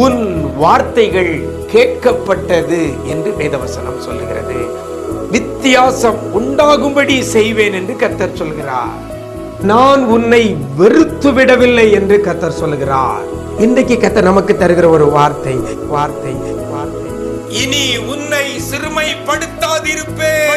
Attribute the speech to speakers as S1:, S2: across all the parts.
S1: உன் வார்த்தைகள் கேட்கப்பட்டது என்று வேதவசனம் சொல்லுகிறது. வித்தியாசம் உண்டாகும்படி செய்வேன் என்று கர்த்தர் சொல்கிறார். நான் உன்னை வெறுத்து விடவில்லை என்று கர்த்தர் சொல்கிறார். இன்றைக்கு கர்த்தர் நமக்கு தருகிற ஒரு வார்த்தை வார்த்தை வார்த்தை இனி உன்னை சிறுமைப்படுத்தாதிருப்பேன்.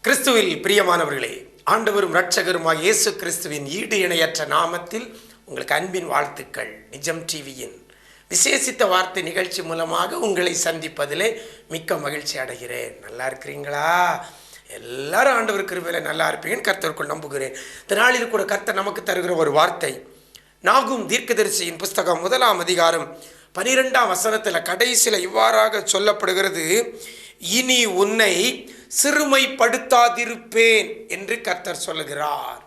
S1: கிறிஸ்துவில் பிரியமானவர்களே, ஆண்டவரும் இரட்சகருமாய் இயேசு கிறிஸ்துவின் ஈடு இணையற்ற நாமத்தில் உங்களுக்கு அன்பின் வாழ்த்துக்கள். நிஜம் டிவியின் விசேஷித்த வார்த்தை நிகழ்ச்சி மூலமாக உங்களை சந்திப்பதிலே மிக்க மகிழ்ச்சி அடைகிறேன். நல்லா இருக்கிறீங்களா? எல்லாரும் ஆண்டவர் கிருபையில நல்லா இருப்பீங்கன்னு கர்த்தருக்குள் நம்புகிறேன். இந்த நாளில் கூட கர்த்தர் நமக்கு தருகிற ஒரு வார்த்தை நாகும் தீர்க்கதரிசியின் புஸ்தகம் 1ஆம் அதிகாரம் 12ஆம் வசனத்தில் கடைசியில் இவ்வாறாக சொல்லப்படுகிறது. இனி உன்னை சிறுமைப்படுத்தாதிருப்பேன் என்று கர்த்தர் சொல்லுகிறார்.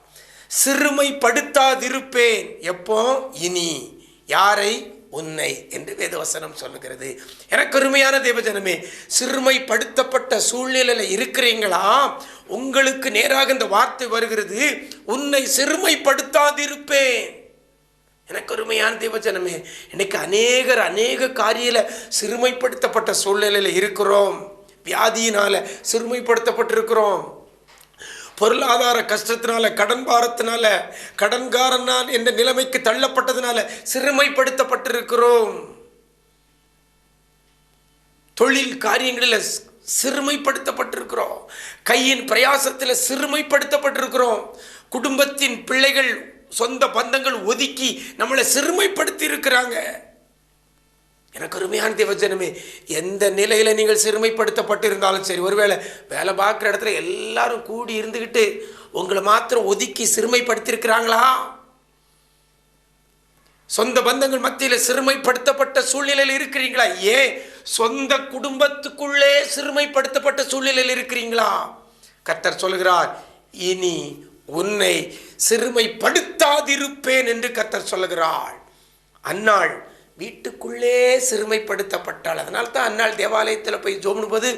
S1: சிறுமைப்படுத்தாதிருப்பேன். எப்போ? இனி. யாரை? உன்னை என்று வேதவசனம் சொல்லுகிறது. எனக்கு அருமையான தேவஜனமே, சிறுமைப்படுத்தப்பட்ட சூழ்நிலையில் இருக்கிறீங்களா? உங்களுக்கு நேராக இந்த வார்த்தை வருகிறது, உன்னை சிறுமைப்படுத்தாதிருப்பேன். எனக்கு அருமையான தேவஜனமே, இன்னைக்கு அநேக காரியல சிறுமைப்படுத்தப்பட்ட சூழ்நிலையில் இருக்கிறோம். வியாதியினால சிறுமைப்படுத்தப்பட்டிருக்கிறோம். பொருளாதார கஷ்டத்தினால, கடன் பாரத்தினால, கடன்காரனால் என்ற நிலைமைக்கு தள்ளப்பட்டதுனால சிறுமைப்படுத்தப்பட்டிருக்கிறோம். தொழில் காரியங்களில் சிறுமைப்படுத்தப்பட்டிருக்கிறோம். கையின் பிரயாசத்தில் சிறுமைப்படுத்தப்பட்டிருக்கிறோம். குடும்பத்தின் பிள்ளைகள், சொந்த பந்தங்கள் ஒதுக்கி நம்மளை சிறுமைப்படுத்தி இருக்கிறாங்க. எனக்கு அருமையான தேவஜனமே, எந்த நிலையில் நீங்கள் சிறுமைப்படுத்தப்பட்டிருந்தாலும் சரி, ஒருவேளை வேலை பார்க்குற இடத்துல எல்லாரும் கூடி இருந்துக்கிட்டு உங்களை மாத்திரம் ஒதுக்கி சிறுமைப்படுத்தியிருக்கிறாங்களா? சொந்த பந்தங்கள் மத்தியில் சிறுமைப்படுத்தப்பட்ட சூழ்நிலையில் இருக்கிறீங்களா? ஏன் சொந்த குடும்பத்துக்குள்ளே சிறுமைப்படுத்தப்பட்ட சூழ்நிலையில் இருக்கிறீங்களா? கர்த்தர் சொல்கிறார், இனி உன்னை சிறுமைப்படுத்தாதிருப்பேன் என்று கர்த்தர் சொல்லுகிறார். அன்னாள் வீட்டுக்குள்ளே சிறுமைப்படுத்தப்பட்டாள். அதனால தான் அன்னாள் தேவாலயத்தில் போய் ஜோமுன்போது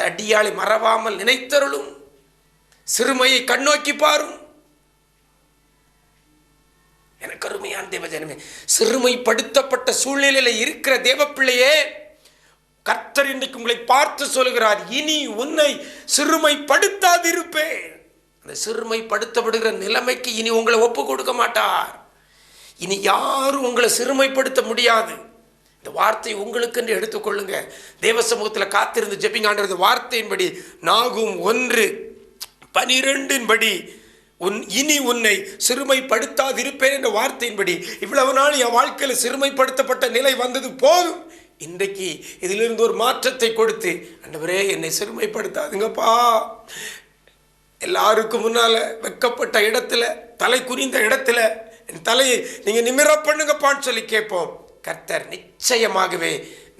S1: அடியாளை மறவாமல் நினைத்தருளும், சிறுமையை கண்ணோக்கி பாரும். எனக்கு அருமையான தேவஜனமே, சிறுமைப்படுத்தப்பட்ட சூழ்நிலையில் இருக்கிற தேவப்பிள்ளையே, கர்த்தர் இன்றைக்கு உங்களை பார்த்து சொல்கிறார், இனி உன்னை சிறுமைப்படுத்தாதிருப்பேன். அந்த சிறுமைப்படுத்தப்படுகிற நிலைமைக்கு இனி உங்களை ஒப்பு கொடுக்க மாட்டார். இனி யாரும் உங்களை சிறுமைப்படுத்த முடியாது. இந்த வார்த்தை உங்களுக்கு என்று எடுத்துக்கொள்ளுங்க. தேவ சமூகத்தில் காத்திருந்து ஜெபிங்காண்டது வார்த்தையின்படி நாகும் 1:12 இனி உன்னை சிறுமைப்படுத்தாதிருப்பேன் என்ற வார்த்தையின்படி இவ்வளவு நாள் என் வாழ்க்கையில் சிறுமைப்படுத்தப்பட்ட நிலை வந்தது போதும். இன்றைக்கு இதிலிருந்து ஒரு மாற்றத்தை கொடுத்து, ஆண்டவரே என்னை சிறுமைப்படுத்தாதுங்கப்பா, எல்லாருக்கும் முன்னால வெட்கப்பட்ட இடத்துல, தலை குனிந்த இடத்துல என் தலையை நீங்கள் நிமிர பண்ணுங்கப்பான்னு சொல்லி கேட்போம். கர்த்தர் நிச்சயமாகவே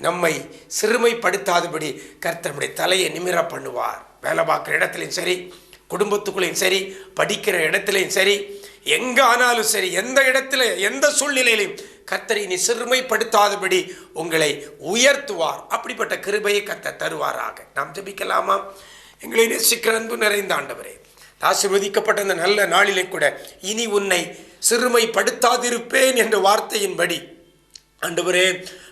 S1: நம்மை சிறுமைப்படுத்தாதபடி கர்த்தர் நம்முடைய தலையை நிமிர பண்ணுவார். வேலை பார்க்குற இடத்துலையும் சரி, குடும்பத்துக்குள்ளேயும் சரி, படிக்கிற இடத்துலையும் சரி, எங்கே ஆனாலும் சரி, எந்த இடத்துல எந்த சூழ்நிலையிலையும் கர்த்தரை நீ சிறுமைப்படுத்தாதபடி உங்களை உயர்த்துவார். அப்படிப்பட்ட கிருபையை கர்த்தர் தருவாராக. நாம் ஜெபிக்கலாமா? எங்களை நேசிக்கிற அன்பு நிறைந்த ஆண்டவரே, ஆசீர்வதிக்கப்பட்ட அந்த நல்ல நாளிலே கூட இனி உன்னை சிறுமைப்படுத்தாதிருப்பேன் என்ற வார்த்தையின்படி ஆண்டவரே,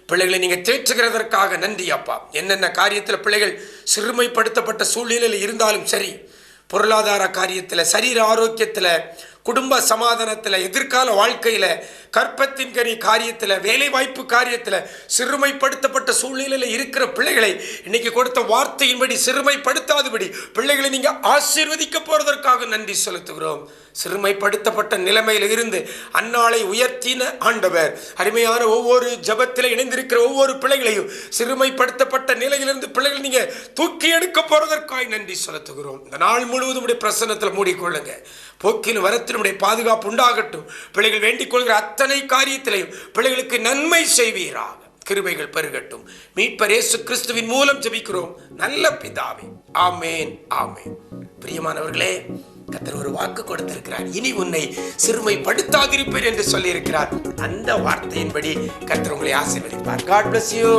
S1: பிள்ளைகளை நீங்கள் தேற்றுகிறதற்காக நன்றி அப்பா. என்னென்ன காரியத்தில் பிள்ளைகள் சிறுமைப்படுத்தப்பட்ட சூழ்நிலையில் இருந்தாலும் சரி, பொருளாதார காரியத்தில், சரீர ஆரோக்கியத்தில், குடும்ப சமாதானத்தில், எதிர்கால வாழ்க்கையில், கற்பத்தின் கனி காரியத்தில், வேலை வாய்ப்பு காரியத்தில் சிறுமைப்படுத்தப்பட்ட சூழ்நிலையில் இருக்கிற பிள்ளைகளை இன்னைக்கு கொடுத்த வார்த்தையின்படி சிறுமைப்படுத்தாதபடி பிள்ளைகளை நீங்கள் ஆசீர்வதிக்க போறதற்காக நன்றி செலுத்துகிறோம். சிறுமைப்படுத்தப்பட்ட நிலைமையில் இருந்து அன்னாளை உயர்த்தின ஆண்டவர், அருமையான ஒவ்வொரு ஜபத்தில் இணைந்திருக்கிற ஒவ்வொரு பிள்ளைகளையும் சிறுமைப்படுத்தப்பட்ட நிலையிலிருந்து பிள்ளைகள் நீங்க தூக்கி எடுக்க போறதற்காக நன்றி செலுத்துகிறோம். இந்த நாள் முழுவதும் பிரசன்னத்தில் மூடிக்கொள்ளுங்க. போக்கிலும் வரத்தினுடைய பாதுகாப்பு உண்டாகட்டும். பிள்ளைகள் வேண்டிக் கொள்கிற அத்தனை காரியத்திலையும் பிள்ளைகளுக்கு நன்மை செய்வீராக. கிருபைகள் பெருகட்டும். மீட்பர் இயேசு கிறிஸ்துவின் மூலம் ஜெபிக்கிறோம் நல்ல பிதாவே. ஆமேன், ஆமேன். பிரியமானவர்களே, கர்த்தர் ஒரு வாக்கு கொடுத்திருக்கிறார். இனி உன்னை சிறுமைப்படுத்தாதிருப்பேன் என்று சொல்லியிருக்கிறார். அந்த வார்த்தையின்படி கர்த்தர் உங்களை ஆசீர்வதிப்பார். God bless you.